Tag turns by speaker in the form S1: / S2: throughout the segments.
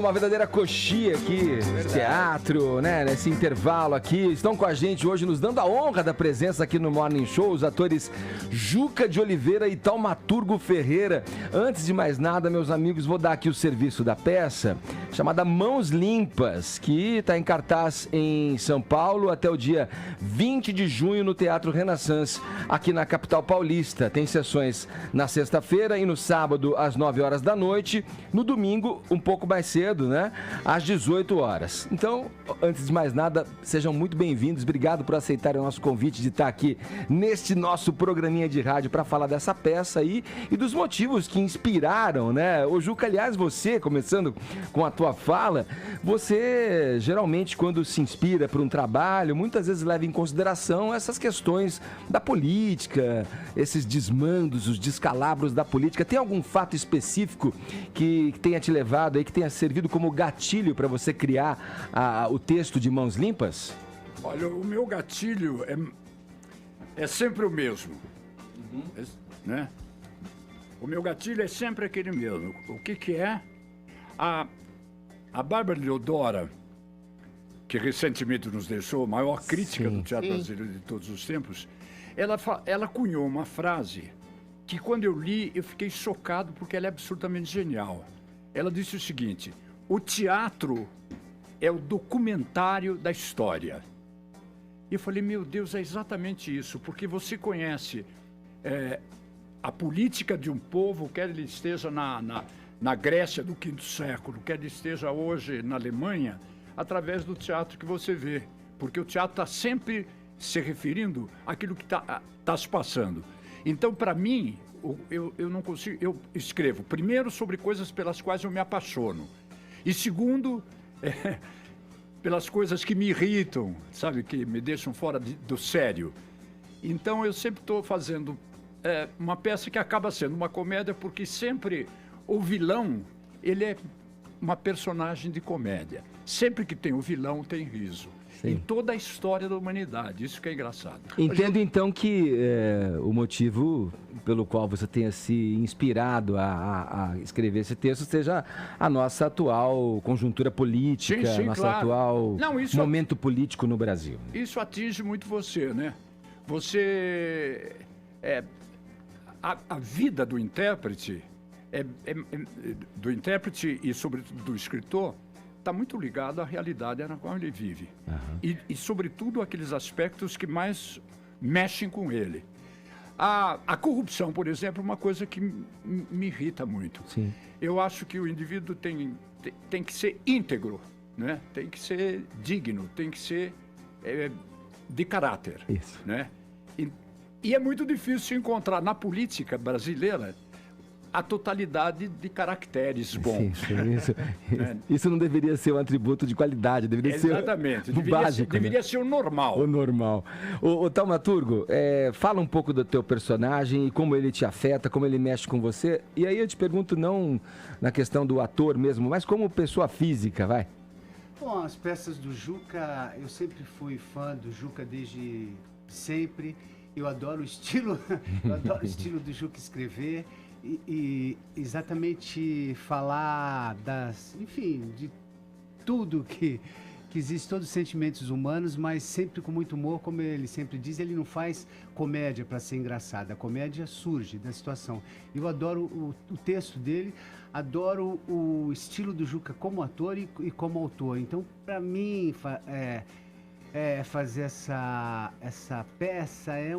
S1: Uma verdadeira coxia aqui, teatro, né, nesse intervalo aqui. Estão com a gente hoje, nos dando a honra da presença aqui no Morning Show, os atores Juca de Oliveira e Taumaturgo Ferreira. Antes de mais nada, meus amigos, vou dar aqui o serviço da peça, chamada Mãos Limpas, que está em cartaz em São Paulo até o dia 20 de junho no Teatro Renaissance, aqui na capital paulista. Tem sessões na sexta-feira e no sábado às 9 horas da noite, no domingo um pouco mais cedo, né? Às 18 horas. Então, antes de mais nada, sejam muito bem-vindos. Obrigado por aceitarem o nosso convite de estar aqui neste nosso programinha de rádio para falar dessa peça aí e dos motivos que inspiraram, né? Ô Juca, aliás, você, começando com a tua fala, você geralmente quando se inspira por um trabalho, muitas vezes leva em consideração essas questões da política, esses desmandos, os descalabros da política. Tem algum fato específico que tenha te levado aí, que tenha servido como gatilho para você criar o texto de Mãos Limpas?
S2: Olha, o meu gatilho é sempre o mesmo, né? O meu gatilho é sempre aquele mesmo. O que é? A Bárbara Leodora, que recentemente nos deixou, a maior crítica do teatro brasileiro de todos os tempos, ela cunhou uma frase que quando eu li eu fiquei chocado porque ela é absolutamente genial. Ela disse o seguinte: o teatro é o documentário da história. E eu falei, meu Deus, é exatamente isso, porque você conhece a política de um povo, quer ele esteja na Grécia do V século, quer ele esteja hoje na Alemanha, através do teatro que você vê. Porque o teatro está sempre se referindo àquilo que está se passando. Então, para mim, eu não consigo. Eu escrevo, primeiro, sobre coisas pelas quais eu me apaixono. E segundo, pelas coisas que me irritam, sabe, que me deixam fora do sério. Então eu sempre estou fazendo uma peça que acaba sendo uma comédia, porque sempre o vilão, ele é uma personagem de comédia. Sempre que tem o vilão, tem riso. Sim. Em toda a história da humanidade, isso que é engraçado.
S1: Entendo então que o motivo pelo qual você tenha se inspirado a escrever esse texto seja a nossa atual conjuntura política, nosso atual momento político no Brasil.
S2: Isso atinge muito você, né? Você... a vida do intérprete, e sobretudo do escritor, está muito ligado à realidade na qual ele vive. Uhum. E, sobretudo, aqueles aspectos que mais mexem com ele. A corrupção, por exemplo, é uma coisa que me irrita muito. Sim. Eu acho que o indivíduo tem que ser íntegro, né? Tem que ser digno, tem que ser de caráter. Isso. Né? E é muito difícil encontrar na política brasileira a totalidade de caracteres bons.
S1: Sim, isso não deveria ser um atributo de qualidade, deveria ser o básico.
S2: Deveria ser o normal.
S1: O normal. O Taumaturgo, fala um pouco do teu personagem e como ele te afeta, como ele mexe com você. E aí eu te pergunto não na questão do ator mesmo, mas como pessoa física, vai.
S3: Bom, as peças do Juca, eu sempre fui fã do Juca desde sempre. Eu adoro o estilo, do Juca escrever. E exatamente falar de tudo que existe, todos os sentimentos humanos, mas sempre com muito humor, como ele sempre diz, ele não faz comédia para ser engraçado, a comédia surge da situação. Eu adoro o texto dele, adoro o estilo do Juca como ator e como autor, então para mim fazer essa peça é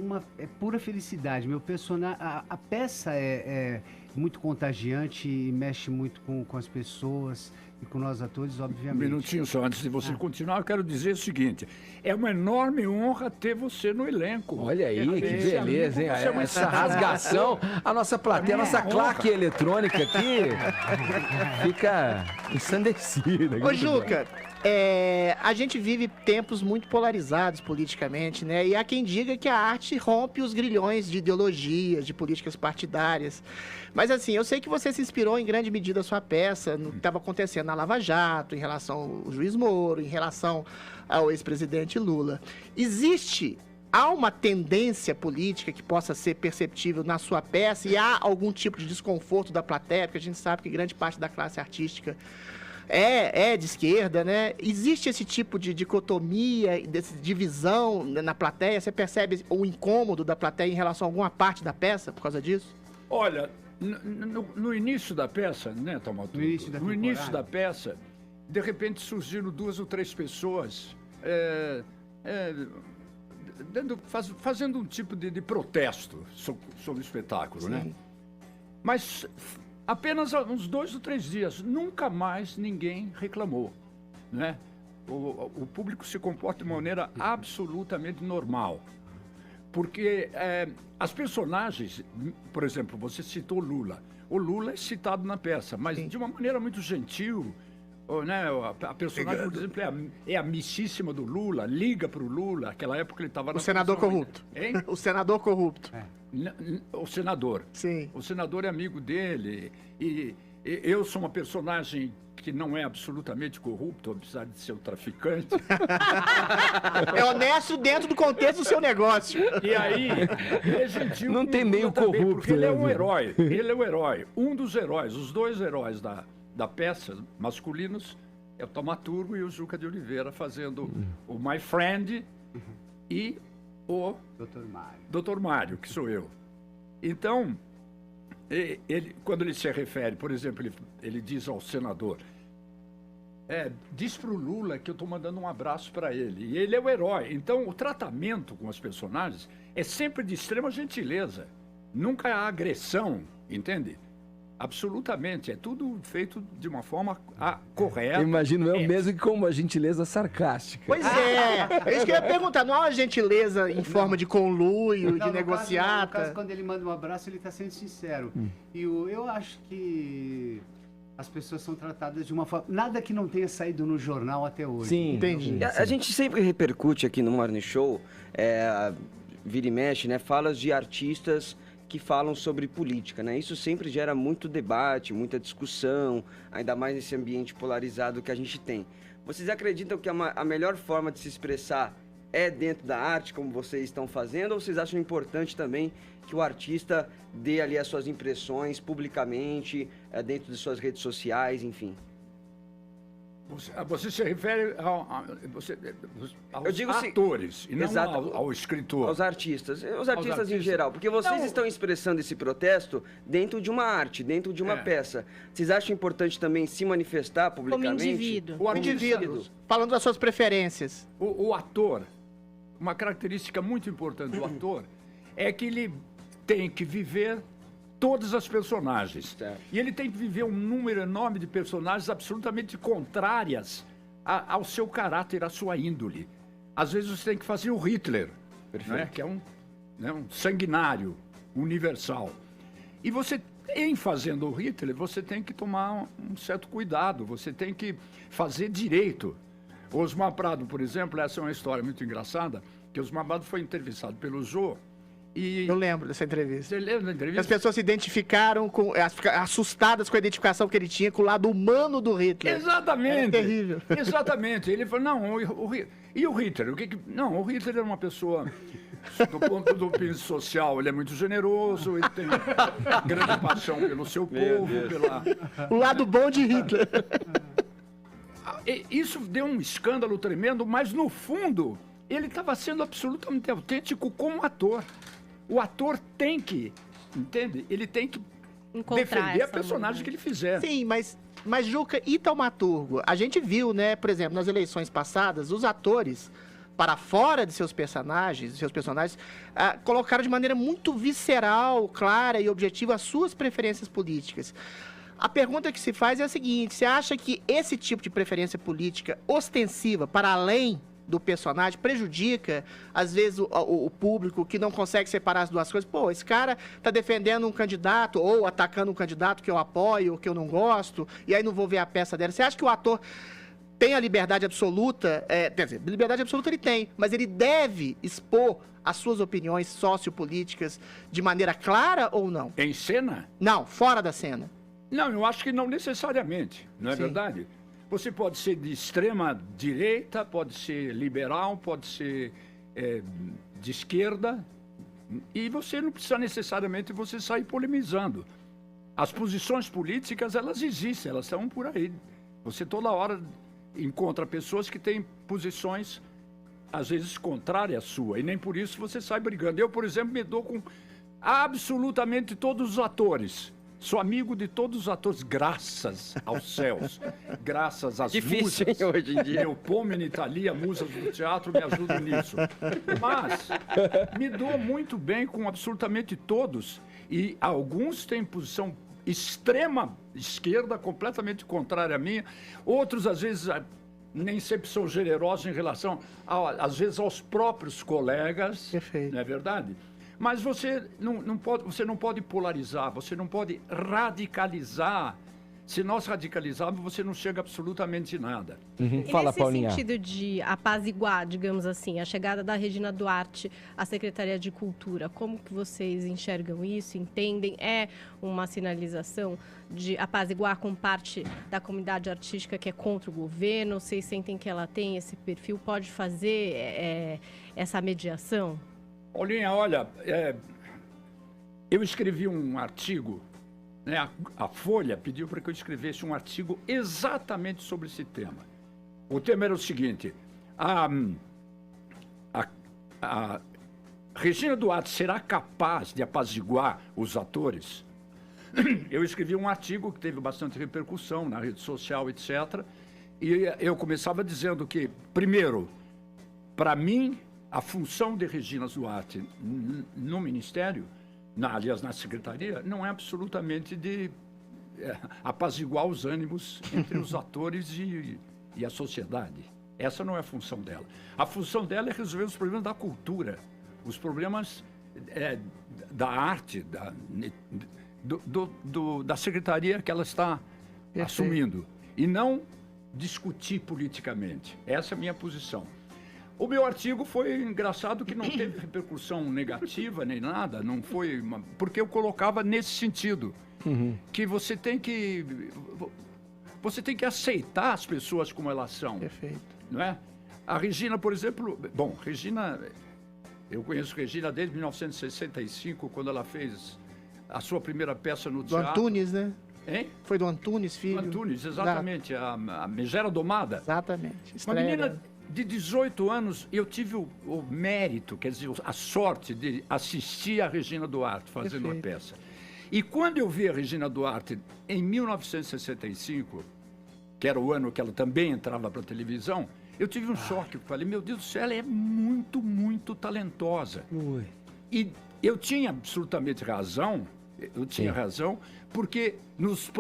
S3: pura felicidade. Meu personagem, a peça é muito contagiante e mexe muito com as pessoas e com nós atores, obviamente.
S2: Um minutinho só, antes de você continuar, eu quero dizer o seguinte: é uma enorme honra ter você no elenco.
S1: Olha aí, que beleza, hein? Essa rasgação, a nossa plateia, a nossa claque eletrônica aqui fica ensandecida.
S4: Ô, Juca, a gente vive tempos muito polarizados politicamente, né? E há quem diga que a arte rompe os grilhões de ideologias, de políticas partidárias. Mas assim, eu sei que você se inspirou em grande medida a sua peça no que estava acontecendo na Lava Jato, em relação ao juiz Moro, em relação ao ex-presidente Lula. Há uma tendência política que possa ser perceptível na sua peça e há algum tipo de desconforto da plateia, porque a gente sabe que grande parte da classe artística é de esquerda, né? Existe esse tipo de dicotomia, de divisão na plateia? Você percebe o incômodo da plateia em relação a alguma parte da peça por causa disso?
S2: Olha, no início da peça, né, Taumaturgo? No início da peça, de repente surgiram 2 ou 3 pessoas fazendo um tipo de protesto sobre o espetáculo, né? Mas apenas uns 2 ou 3 dias, nunca mais ninguém reclamou, né? O público se comporta de maneira absolutamente normal. Porque as personagens, por exemplo, você citou Lula. O Lula é citado na peça, mas de uma maneira muito gentil. Né? A personagem, por exemplo, é a amicíssima do Lula, liga para o Lula. Naquela época ele estava...
S4: O senador corrupto.
S2: Hein?
S4: O senador corrupto.
S2: O senador.
S4: Sim.
S2: O senador é amigo dele. E eu sou uma personagem que não é absolutamente corrupto, apesar de ser um traficante.
S4: É honesto dentro do contexto do seu negócio.
S2: E aí, ele é gentil.
S1: Não tem meio
S2: também,
S1: corrupto.
S2: Porque ele é um
S1: né?
S2: herói. Ele é o herói. Um dos heróis, os 2 heróis da peça, masculinos, é o Taumaturgo e o Juca de Oliveira fazendo o My Friend e o Dr. Mário, que sou eu. Então, quando ele se refere, por exemplo, ele diz ao senador, diz para o Lula que eu estou mandando um abraço para ele. E ele é o herói. Então, o tratamento com os personagens é sempre de extrema gentileza. Nunca há agressão, entende? Absolutamente. É tudo feito de uma forma correta.
S1: Eu imagino eu mesmo que com uma gentileza sarcástica.
S4: Pois é isso que eu ia perguntar. Não há uma gentileza em forma de conluio, de negociata?
S3: No caso, quando ele manda um abraço, ele está sendo sincero. E eu acho que as pessoas são tratadas de uma forma... Nada que não tenha saído no jornal até hoje.
S1: Sim.
S4: Entendi.
S5: A gente sempre repercute aqui no Morning Show, vira e mexe, né? Falas de artistas que falam sobre política, né? Isso sempre gera muito debate, muita discussão, ainda mais nesse ambiente polarizado que a gente tem. Vocês acreditam que a melhor forma de se expressar é dentro da arte, como vocês estão fazendo, ou vocês acham importante também que o artista dê ali as suas impressões publicamente, dentro de suas redes sociais, enfim?
S2: Você se refere aos
S5: Eu digo
S2: atores, e não
S5: exato,
S2: ao escritor.
S5: Aos artistas em geral, porque vocês estão expressando esse protesto dentro de uma arte, dentro de uma peça. Vocês acham importante também se manifestar publicamente?
S6: Como indivíduo.
S2: O
S4: Indivíduo, falando das suas preferências.
S2: O ator, uma característica muito importante do ator é que ele tem que viver todas as personagens.
S5: Certo.
S2: E ele tem que viver um número enorme de personagens absolutamente contrárias ao seu caráter, à sua índole. Às vezes você tem que fazer o Hitler, né, que é um sanguinário universal. E você, em fazendo o Hitler, você tem que tomar um certo cuidado, você tem que fazer direito. Osmar Prado, por exemplo, essa é uma história muito engraçada, que Osmar Prado foi entrevistado pelo Jô.
S4: Eu lembro dessa entrevista.
S2: Você lembra da entrevista?
S4: As pessoas se identificaram, ficaram assustadas com a identificação que ele tinha com o lado humano do Hitler.
S2: Exatamente.
S4: Era terrível.
S2: Exatamente. Ele falou, não, e o Hitler? Não, o Hitler é uma pessoa, do ponto do ponto social, ele é muito generoso, ele tem grande paixão pelo seu povo,
S4: O lado bom de Hitler.
S2: Isso deu um escândalo tremendo, mas no fundo, ele estava sendo absolutamente autêntico como ator. O ator tem que, entende? Ele tem que defender a personagem que ele fizer.
S4: Sim, mas Juca e Taumaturgo, a gente viu, né, por exemplo, nas eleições passadas, os atores, para fora de seus personagens, colocaram de maneira muito visceral, clara e objetiva as suas preferências políticas. A pergunta que se faz é a seguinte: você acha que esse tipo de preferência política ostensiva, para além do personagem, prejudica, às vezes, o público que não consegue separar as duas coisas? Pô, esse cara tá defendendo um candidato ou atacando um candidato que eu apoio ou que eu não gosto, e aí não vou ver a peça dela. Você acha que o ator tem a liberdade absoluta? Quer dizer, liberdade absoluta ele tem, mas ele deve expor as suas opiniões sociopolíticas de maneira clara ou não?
S2: Em cena?
S4: Não, fora da cena.
S2: Não, eu acho que não necessariamente, não é
S4: Sim.
S2: verdade? Você pode ser de extrema direita, pode ser liberal, pode ser de esquerda, e você não precisa necessariamente você sair polemizando. As posições políticas, elas existem, elas estão por aí, Você toda hora encontra pessoas que têm posições, às vezes, contrárias à sua, e nem por isso você sai brigando. Eu, por exemplo, me dou com absolutamente todos os atores. Sou amigo de todos os atores, graças aos céus, graças às
S5: Difícil,
S2: musas.
S5: hein, hoje em dia.
S2: Meu Pomini tá ali, a musas do teatro me ajudam nisso. Mas me dou muito bem com absolutamente todos. E alguns têm posição extrema esquerda, completamente contrária à minha. Outros, às vezes, nem sempre são generosos em relação, às vezes, aos próprios colegas.
S4: Perfeito.
S2: Não é verdade? Mas você não pode polarizar, você não pode radicalizar. Se nós radicalizarmos, você não chega absolutamente nada.
S1: Uhum.
S6: E
S1: Fala,
S6: nesse
S1: Paulinha.
S6: sentido de apaziguar, digamos assim, a chegada da Regina Duarte à Secretaria de Cultura, como que vocês enxergam isso, entendem? É uma sinalização de apaziguar com parte da comunidade artística que é contra o governo? Vocês sentem que ela tem esse perfil? Pode fazer essa mediação?
S2: Paulinha, olha, eu escrevi um artigo, né, a Folha pediu para que eu escrevesse um artigo exatamente sobre esse tema. O tema era o seguinte: a Regina Duarte será capaz de apaziguar os atores? Eu escrevi um artigo que teve bastante repercussão na rede social, etc. E eu começava dizendo que, primeiro, para mim, a função de Regina Duarte no Ministério, aliás, na Secretaria, não é absolutamente de apaziguar os ânimos entre os atores e a sociedade. Essa não é a função dela. A função dela é resolver os problemas da cultura, os problemas da arte, da Secretaria que ela está assumindo. E não discutir politicamente. Essa é a minha posição. O meu artigo foi engraçado que não teve repercussão negativa nem nada, não foi porque eu colocava nesse sentido, que você tem que aceitar as pessoas como elas são.
S4: Perfeito.
S2: Não é? A Regina, por exemplo, eu conheço Regina desde 1965, quando ela fez a sua primeira peça no
S4: Do
S2: teatro.
S4: Antunes, né?
S2: Hein?
S4: Foi do Antunes, filho.
S2: Do Antunes, exatamente, a Megera Domada.
S4: Exatamente.
S2: Uma
S4: Estreia,
S2: menina
S4: né?
S2: de 18 anos, eu tive o mérito, quer dizer, a sorte de assistir a Regina Duarte fazendo uma peça. E quando eu vi a Regina Duarte em 1965, que era o ano que ela também entrava para a televisão, eu tive um choque. Eu falei, meu Deus do céu, ela é muito, muito talentosa.
S1: Ui.
S2: E eu tinha absolutamente razão, porque nos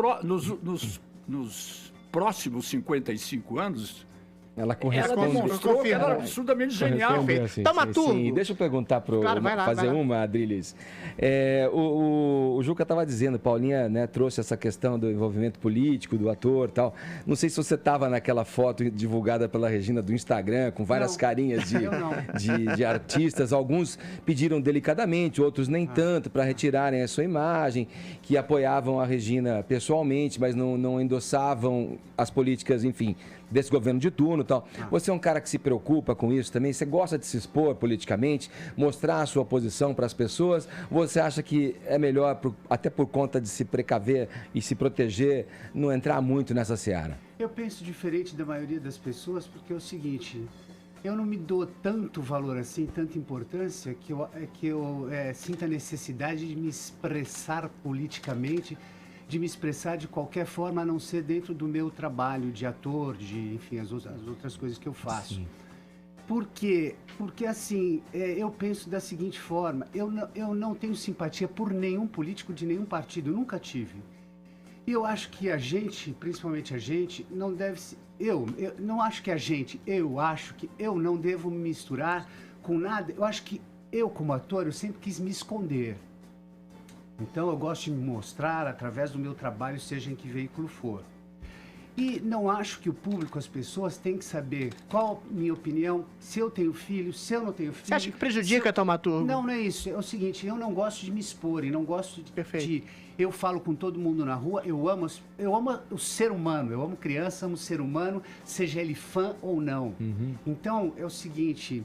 S2: próximos 55 anos,
S1: Ela
S2: ela
S1: corresponde.
S2: demonstrou que ela era absolutamente genial.
S1: Correspondeu, sim,
S4: Toma
S1: sim,
S4: tudo.
S1: sim. Deixa eu perguntar
S4: Claro, vai lá,
S1: fazer
S4: vai lá.
S1: uma, Adriles. O Juca estava dizendo, Paulinha, né, trouxe essa questão do envolvimento político do ator e tal. Não sei se você estava naquela foto divulgada pela Regina do Instagram, com várias carinhas
S3: Eu não.
S1: de artistas. Alguns pediram delicadamente, outros nem tanto, para retirarem a sua imagem, que apoiavam a Regina pessoalmente, mas não endossavam as políticas, enfim, desse governo de turno e tal. Você é um cara que se preocupa com isso também? Você gosta de se expor politicamente, mostrar a sua posição para as pessoas? Você acha que é melhor, até por conta de se precaver e se proteger, não entrar muito nessa seara?
S3: Eu penso diferente da maioria das pessoas, porque é o seguinte: eu não me dou tanto valor assim, tanta importância, que eu sinta a necessidade de me expressar politicamente, de me expressar de qualquer forma, a não ser dentro do meu trabalho de ator, enfim, as outras coisas que eu faço.
S1: Sim.
S3: Por quê? Porque, assim, eu penso da seguinte forma: eu não tenho simpatia por nenhum político de nenhum partido, nunca tive. E eu acho que a gente, principalmente a gente, não deve se... Eu não acho que a gente, eu acho que eu não devo me misturar com nada. Eu acho que eu, como ator, eu sempre quis me esconder. Então, eu gosto de me mostrar através do meu trabalho, seja em que veículo for. E não acho que o público, as pessoas, têm que saber qual a minha opinião, se eu tenho filho, se eu não tenho filho.
S4: Você acha que prejudica, Taumaturgo?
S3: Não, não é isso. É o seguinte, eu não gosto de me expor e não gosto
S4: Perfeito.
S3: eu falo com todo mundo na rua, eu amo o ser humano, eu amo criança, amo o ser humano, seja ele fã ou não. Então, é o seguinte,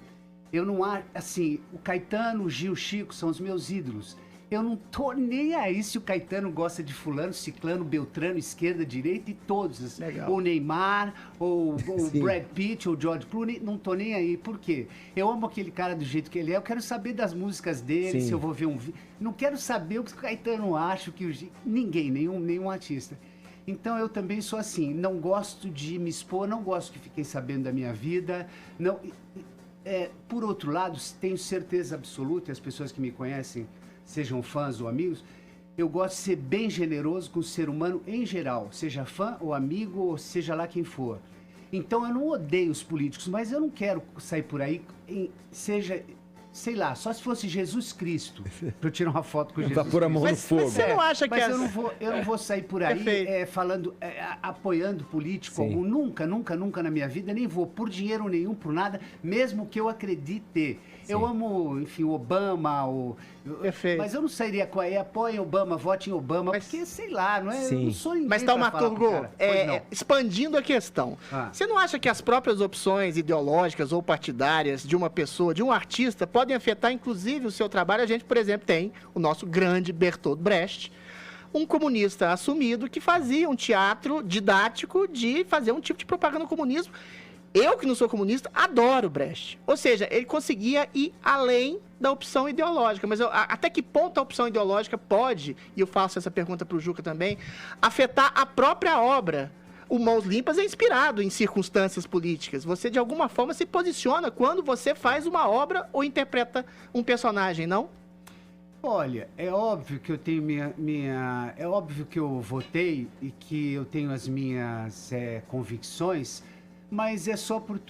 S3: eu não acho, assim, o Caetano, o Gil, o Chico são os meus ídolos. Eu não tô nem aí se o Caetano gosta de fulano, ciclano, beltrano, esquerda, direita e todos.
S4: Legal.
S3: Ou Neymar, ou Brad Pitt, ou George Clooney, não tô nem aí. Por quê? Eu amo aquele cara do jeito que ele é, eu quero saber das músicas dele,
S1: Sim.
S3: se eu vou ver um vídeo. Não quero saber o que o Caetano acha, ninguém, nenhum artista. Então eu também sou assim, não gosto de me expor, não gosto que fiquem sabendo da minha vida. Não, por outro lado, tenho certeza absoluta, e as pessoas que me conhecem, sejam fãs ou amigos, eu gosto de ser bem generoso com o ser humano em geral, seja fã ou amigo, ou seja lá quem for. Então eu não odeio os políticos, mas eu não quero sair por aí, sei lá, só se fosse Jesus Cristo, para eu tirar uma foto com Jesus
S1: Pra pôr a mão
S3: Cristo.
S1: no fogo.
S4: Mas você não acha que
S3: Mas
S4: as-
S3: eu não vou sair por aí
S4: Perfeito.
S3: falando, apoiando político
S1: Sim.
S3: algum. Nunca na minha vida, nem vou por dinheiro nenhum, por nada, mesmo que eu acredite. Eu amo, enfim, o Obama,
S4: Perfeito.
S3: mas eu não sairia com aí, apoiem Obama, votem Obama,
S4: Mas-
S3: porque, sei lá, não é?
S1: Sim.
S3: Eu não sou ninguém
S4: Mas,
S3: pra falar pro
S4: Taumaturgo,
S3: cara. Pois não.
S4: expandindo a questão,
S3: Ah.
S4: você não acha que as próprias opções ideológicas ou partidárias de uma pessoa, de um artista, podem afetar, inclusive, o seu trabalho? A gente, por exemplo, tem o nosso grande Bertolt Brecht, um comunista assumido que fazia um teatro didático de fazer um tipo de propaganda ao comunismo. Eu, que não sou comunista, adoro Brecht. Ou seja, ele conseguia ir além da opção ideológica. Mas até que ponto a opção ideológica pode, e eu faço essa pergunta para o Juca também, afetar a própria obra? O Mãos Limpas é inspirado em circunstâncias políticas. Você, de alguma forma, se posiciona quando você faz uma obra ou interpreta um personagem, não?
S3: Olha, é óbvio que eu tenho é óbvio que eu votei e que eu tenho as minhas convicções, mas é só por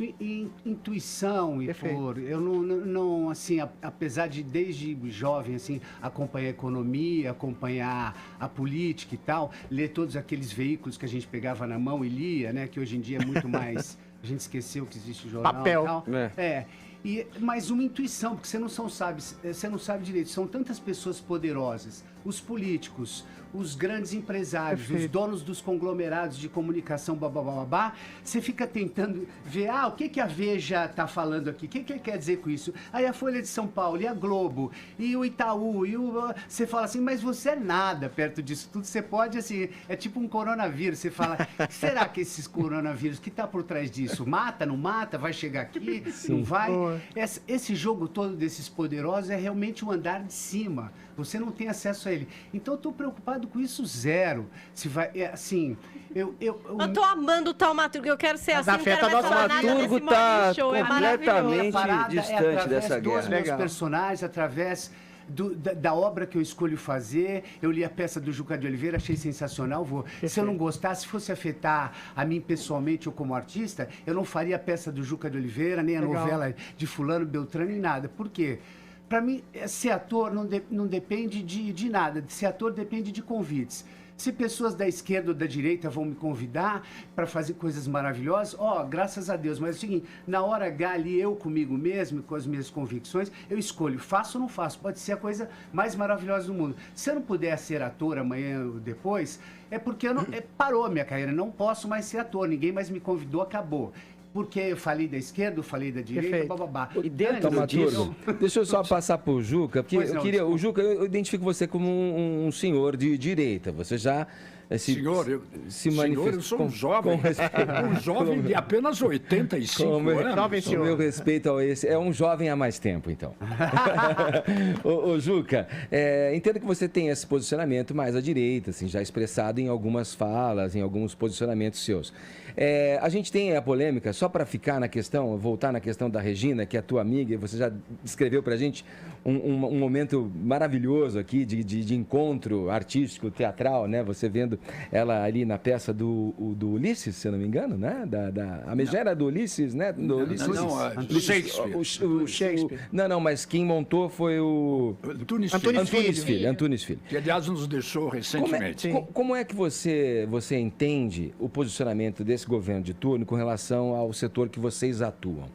S3: intuição e
S4: Perfeito.
S3: por... Eu não assim, apesar de desde jovem, assim, acompanhar a economia, acompanhar a política e tal, ler todos aqueles veículos que a gente pegava na mão e lia, né, que hoje em dia é muito mais... A gente esqueceu que existe jornal
S4: Papel.
S3: e tal.
S5: É.
S3: Mas uma intuição, porque você não sabe direito. São tantas pessoas poderosas, os políticos, os grandes empresários,
S4: Perfeito.
S3: os donos dos conglomerados de comunicação, babá. Você fica tentando ver, o que a Veja está falando aqui? O que ele quer dizer com isso? Aí a Folha de São Paulo, e a Globo, e o Itaú, você fala assim, mas você é nada perto disso tudo. Você pode, assim, é tipo um coronavírus. Você fala, será que esses coronavírus, que está por trás disso? Mata, não mata? Vai chegar aqui? Não vai?
S4: Boa.
S3: Esse jogo todo desses poderosos é realmente um andar de cima. Você não tem acesso a ele. Então eu estou preocupado com isso zero. Se vai, assim,
S6: Eu tô amando o Taumaturgo, eu quero ser
S4: Mas
S6: assim, não quero
S4: afeta
S6: mais
S4: a nossa
S6: falar nada
S5: Taumaturgo
S6: desse
S5: tá
S6: morning show, é
S5: completamente
S6: maravilhoso.
S5: distante dessa
S3: dos
S5: guerra.
S3: meus
S4: Legal.
S3: personagens, através da obra que eu escolho fazer. Eu li a peça do Juca de Oliveira, achei sensacional. Se eu não gostasse, se fosse afetar a mim pessoalmente ou como artista, eu não faria a peça do Juca de Oliveira, nem a
S4: Legal.
S3: novela de fulano, beltrano, nem nada. Por quê? Para mim, ser ator não depende de nada. Ser ator depende de convites. Se pessoas da esquerda ou da direita vão me convidar para fazer coisas maravilhosas, graças a Deus. Mas é o seguinte, na hora H ali, eu comigo mesmo, com as minhas convicções, eu escolho, faço ou não faço. Pode ser a coisa mais maravilhosa do mundo. Se eu não puder ser ator amanhã ou depois, é porque parou a minha carreira. Não posso mais ser ator, ninguém mais me convidou, acabou. Porque eu falei da esquerda, eu falei da direita,
S4: Perfeito.
S3: bababá.
S5: E dentro
S1: Taumaturgo, deixa eu só passar pro Juca, porque
S3: Pois não,
S1: o Juca, eu identifico você como um senhor de direita. Você já
S2: Senhor, eu sou um jovem. Um jovem de apenas 85 anos.
S4: Jovem
S1: Com
S4: senhor.
S1: meu respeito ao esse. É um jovem há mais tempo, então. ô, Juca, entendo que você tem esse posicionamento mais à direita, assim, já expressado em algumas falas, em alguns posicionamentos seus. A gente tem a polêmica, só para ficar na questão, voltar na questão da Regina, que é a tua amiga, e você já descreveu para a gente um momento maravilhoso aqui de encontro artístico, teatral, né? Você vendo ela ali na peça do Ulisses, se eu não me engano, né? A megera do Ulisses, né? Do Ulisses.
S2: Do Shakespeare.
S1: O
S4: Shakespeare.
S1: Não, mas quem montou foi o
S2: Antunes
S4: Antunes
S2: Filho,
S1: Antunes Filho.
S2: que aliás nos deixou recentemente.
S1: Como é que você entende o posicionamento desse governo de turno com relação ao setor que vocês atuam?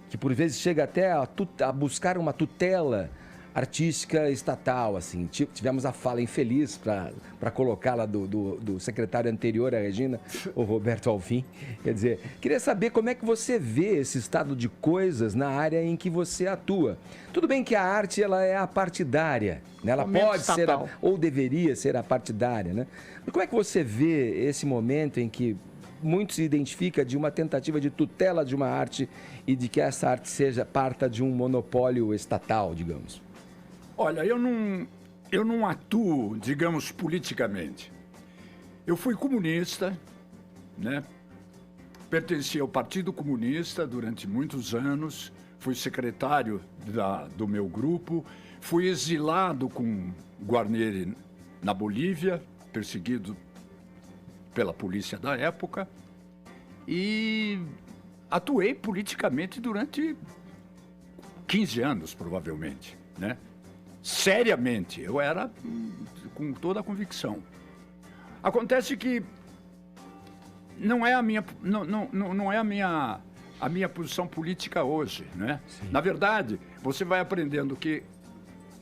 S1: Que por vezes chega até a buscar uma tutela artística estatal, assim. Tivemos a fala infeliz, para colocá-la, do secretário anterior à Regina, o Roberto Alvim. Quer dizer, queria saber como é que você vê esse estado de coisas na área em que você atua. Tudo bem que a arte, ela é apartidária, né? Ela
S4: Momento
S1: pode ser,
S4: estatal.
S1: ou deveria ser apartidária, né? Mas como é que você vê esse momento em que muito se identifica de uma tentativa de tutela de uma arte e de que essa arte parta de um monopólio estatal, digamos?
S2: Olha, eu não atuo, digamos, politicamente. Eu fui comunista, né? Pertenci ao Partido Comunista durante muitos anos, fui secretário do meu grupo, fui exilado com Guarneri na Bolívia, perseguido pela polícia da época, e atuei politicamente durante 15 anos, provavelmente, né? Seriamente, eu era com toda a convicção. Acontece que não é a minha posição política hoje, né? Na verdade, você vai aprendendo que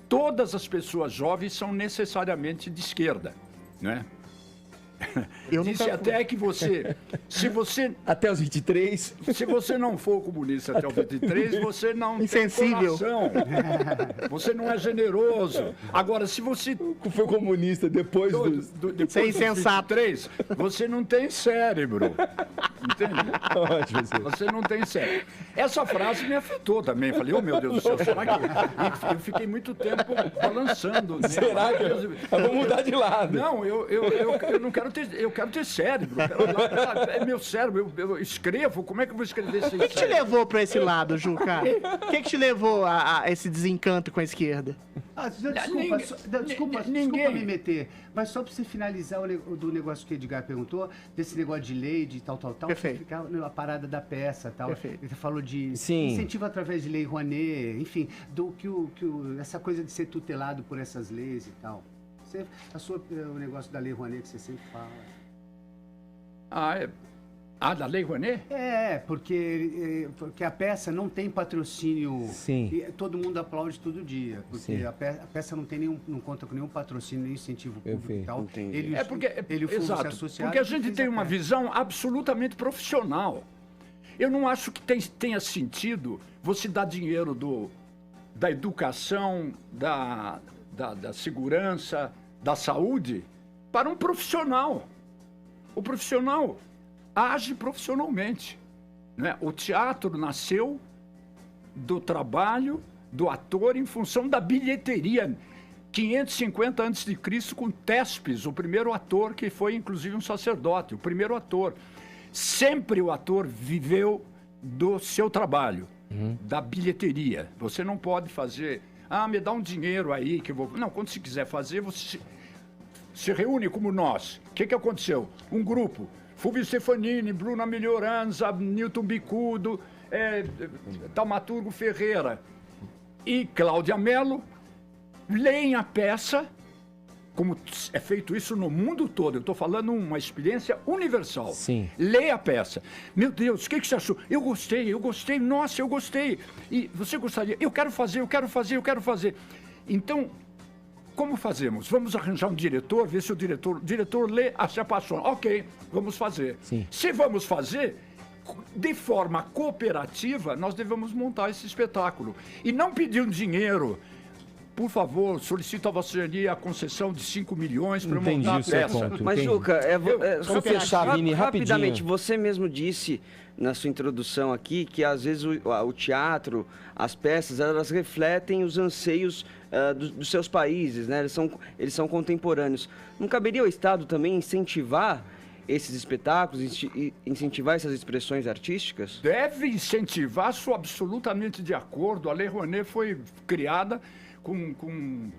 S2: todas as pessoas jovens são necessariamente de esquerda, né? Disse até que se você
S1: Até os 23.
S2: Se você não for comunista até o 23, você não
S4: Insensível.
S2: tem coração. Você não é generoso. Agora, se você
S1: Foi comunista depois dos...
S2: depois
S4: Você é
S2: dos
S4: insensato.
S2: 23, você não tem cérebro. Entende?
S1: Ótimo, assim.
S2: Você não tem cérebro. Essa frase me afetou também. Falei, oh meu Deus do céu, será que... Eu fiquei muito tempo balançando. Né?
S1: Será que eu vou mudar de lado?
S2: Não, eu não quero ter... Eu quero ter cérebro. É meu cérebro. Eu escrevo. Como é que eu vou escrever sem
S4: O que te
S2: cérebro?
S4: levou pra esse lado, Juca? O que te levou a esse desencanto com a esquerda?
S3: Desculpa
S2: Ninguém.
S3: me meter, mas só para você finalizar do negócio que o Edgar perguntou, desse negócio de lei, de tal,
S4: Perfeito.
S3: ficar a parada da peça tal.
S4: Perfeito.
S3: Ele falou de
S1: Sim.
S3: incentivo através de lei Rouanet, enfim, essa coisa de ser tutelado por essas leis e tal. O negócio da lei Rouanet que você sempre fala.
S2: Da Lei Rouanet?
S3: Porque a peça não tem patrocínio.
S1: Sim.
S3: E todo mundo aplaude todo dia. Porque
S1: Sim.
S3: a peça não conta com nenhum patrocínio, nenhum incentivo público
S1: Perfeito,
S3: e tal.
S5: entendi.
S3: Ele,
S2: Porque
S3: o fundo se
S2: exato,
S3: associaram
S2: porque a
S3: e
S2: gente
S3: fez
S2: tem uma
S3: peça.
S2: visão absolutamente profissional. Eu não acho que tenha sentido você dar dinheiro da educação, da segurança, da saúde para um profissional. O profissional age profissionalmente, né? O teatro nasceu do trabalho do ator em função da bilheteria. 550 a.C., com Tespes, o primeiro ator que foi inclusive um sacerdote, o primeiro ator. Sempre o ator viveu do seu trabalho, da bilheteria. Você não pode fazer, me dá um dinheiro aí que eu vou... Não, quando você quiser fazer, você se reúne como nós. O que aconteceu? Um grupo, Fulvio Stefanini, Bruna Melhoranza, Newton Bicudo, Taumaturgo Ferreira e Cláudia Mello, leem a peça, como é feito isso no mundo todo. Eu estou falando uma experiência universal.
S1: Sim.
S2: Lê a peça. Meu Deus, o que você achou? Eu gostei, nossa, eu gostei. E você gostaria? Eu quero fazer. Então, como fazemos? Vamos arranjar um diretor, ver se o diretor lê, se apaixona. Ok, vamos fazer.
S1: Sim.
S2: Se vamos fazer, de forma cooperativa, nós devemos montar esse espetáculo. E não pedir um dinheiro. Por favor, solicito a Vossa Senhoria a concessão de 5 milhões para
S1: Entendi
S2: montar a
S1: o seu
S2: peça.
S1: ponto.
S5: Mas,
S1: Entendi.
S5: Juca,
S1: Só fechar, Vini,
S5: rapidamente,
S1: rapidinho.
S5: você mesmo disse na sua introdução aqui que às vezes o teatro, as peças, elas refletem os anseios dos seus países, né? Eles são contemporâneos. Não caberia ao Estado também incentivar esses espetáculos, incentivar essas expressões artísticas?
S2: Deve incentivar, sou absolutamente de acordo. A Lei Rouanet foi criada com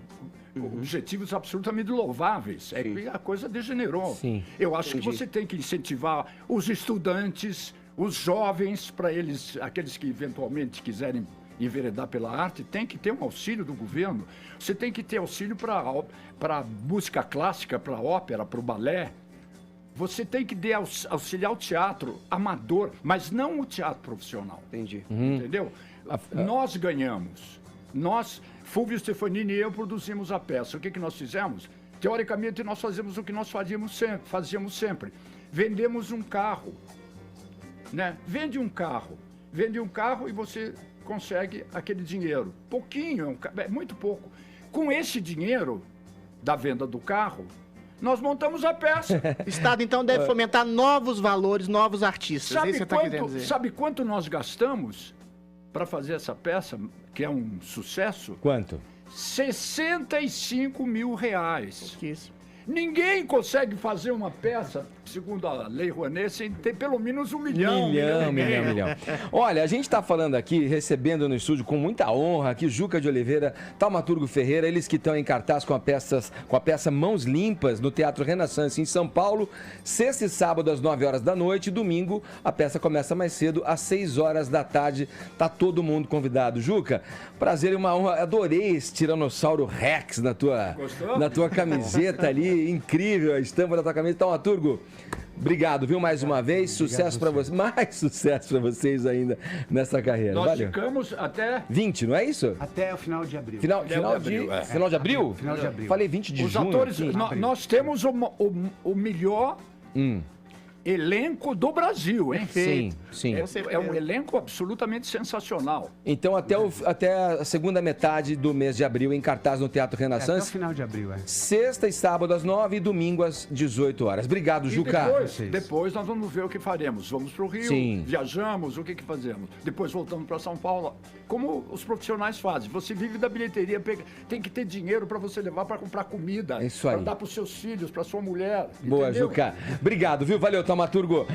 S2: objetivos absolutamente louváveis. A coisa degenerou.
S1: Sim.
S2: Eu acho
S5: Entendi.
S2: que você tem que incentivar os estudantes, os jovens, para eles, aqueles que eventualmente quiserem enveredar pela arte, tem que ter um auxílio do governo. Você tem que ter auxílio para música clássica, para ópera, para o balé. Você tem que auxiliar o teatro amador, mas não o teatro profissional.
S5: Entendi.
S2: Entendeu? Nós ganhamos. Nós Fulvio Stefanini e eu produzimos a peça. O que nós fizemos? Teoricamente, nós fazemos o que nós fazíamos sempre. Vendemos um carro. Né? Vende um carro e você consegue aquele dinheiro. Pouquinho, é muito pouco. Com esse dinheiro da venda do carro, nós montamos a peça.
S4: O Estado, então, deve fomentar novos valores, novos artistas. É isso que você está querendo dizer.
S2: Sabe quanto nós gastamos para fazer essa peça, que é um sucesso?
S1: Quanto?
S2: 65 mil reais.
S4: Que isso?
S2: Ninguém consegue fazer uma peça, segundo a Lei Rouanet, sem ter pelo menos um milhão.
S1: Milhão. Olha, a gente está falando aqui, recebendo no estúdio com muita honra aqui, Juca de Oliveira, Taumaturgo Ferreira, eles que estão em cartaz com a peça Mãos Limpas, no Teatro Renaissance, em São Paulo, sexta e sábado às 9 horas da noite, domingo a peça começa mais cedo, às 6 horas da tarde, tá todo mundo convidado. Juca, prazer e uma honra, adorei esse Tiranossauro Rex na tua camiseta ali, incrível a estampa da tua camisa. Taumaturgo, obrigado, viu, mais uma vez. Sucesso para vocês. Mais sucesso para vocês ainda nessa carreira.
S2: Nós
S1: Valeu.
S2: ficamos até
S1: 20, não é isso?
S3: Até o final de abril.
S1: Final de abril? Final de abril?
S3: Final de abril.
S1: Falei 20 de
S2: os
S1: junho.
S2: atores.
S1: aqui.
S2: Nós temos o melhor elenco do Brasil, hein?
S1: Sim.
S2: É um elenco absolutamente sensacional.
S1: Então, até a segunda metade do mês de abril, em cartaz no Teatro
S3: Até o
S1: Renaissance.
S3: final de abril,
S1: Sexta e sábado às 9 e domingo às 18 horas. Obrigado,
S2: E
S1: Juca.
S2: depois nós vamos ver o que faremos. Vamos para o Rio,
S1: Sim.
S2: viajamos, o que fazemos? Depois voltamos para São Paulo. Como os profissionais fazem. Você vive da bilheteria, tem que ter dinheiro para você levar para comprar comida.
S1: É isso aí.
S2: Para dar para os seus filhos, para sua mulher.
S1: Boa,
S2: entendeu?
S1: Juca. Obrigado, viu? Valeu, Taumaturgo.